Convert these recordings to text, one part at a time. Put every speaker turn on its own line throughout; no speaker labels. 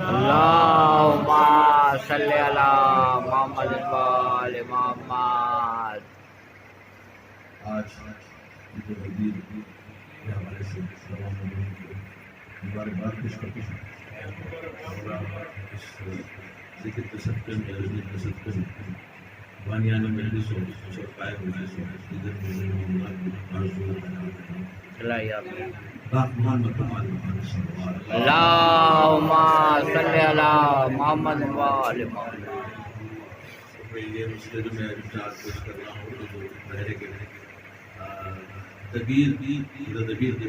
अल्लाहुम्मा सल्ली अला मोहम्मद व आले मोहम्मद।
आज जो गदीर के हवाले से मुबारकबाद पेश करते हैं इस जिक्र तसक्कुर वानियान मजलिस और सरकाय मजलिस और इधर
अल्लाहुम्मा सल्ली अला मोहम्मद व आले मोहम्मद।
ये मसले जो मैं विचार पेश कर रहा हूँ जो बहरे के दबीर की दबीर के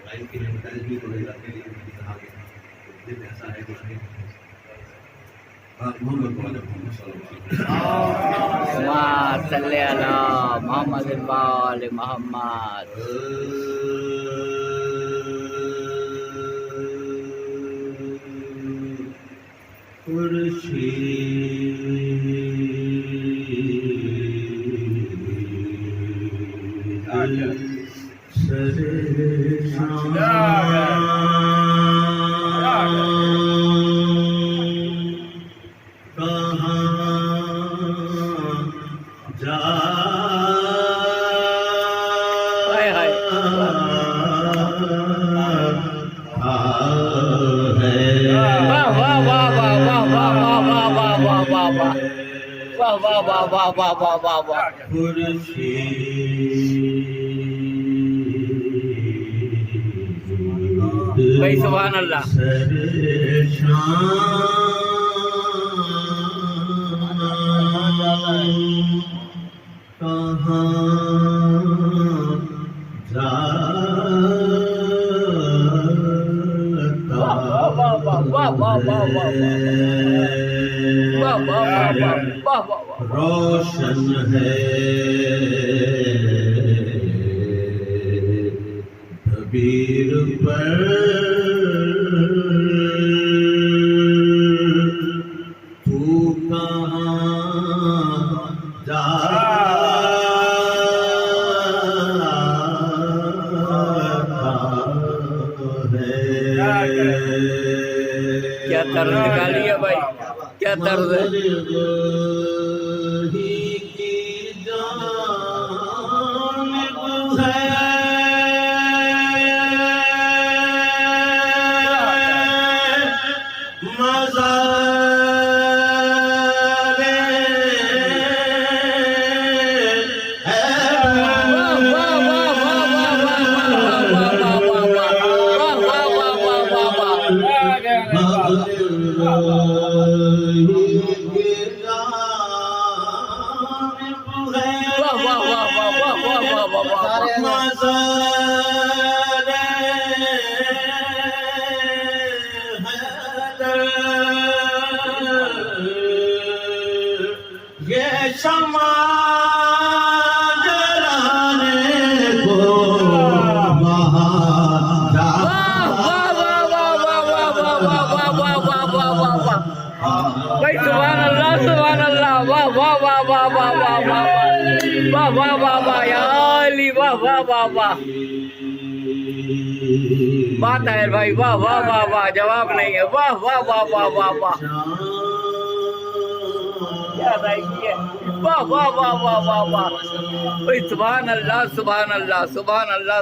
लाइन के लिए बताए भी बोले जाते हैं लेकिन कहा गया ऐसा है कुछ नहीं। मोहम्मद
सल्ले अला मोहम्मद व आले मोहम्मद। भाई सुभान अल्लाह।
रोशन है दबीर पर तू कहाँ जाता है।
क्या तर्ज निकाली है भाई, क्या तर्ज है।
ये शमा जलाने को
भाई सुभान अल्लाह सुभान अल्लाह। वाह वाह वाह वाह वाह वाह वाह वाह वाह वाह वाह या अली वाह वाह वाह वाह। वाह ताहिर भाई वाह वाह वाह वाह, जवाब नहीं है। वाह वाह वाह वाह वाह वाह, क्या अदायगी है। वाह वाह वाह वाह वाह वाह भाई सुभान अल्लाह सुभान अल्लाह सुभान अल्लाह।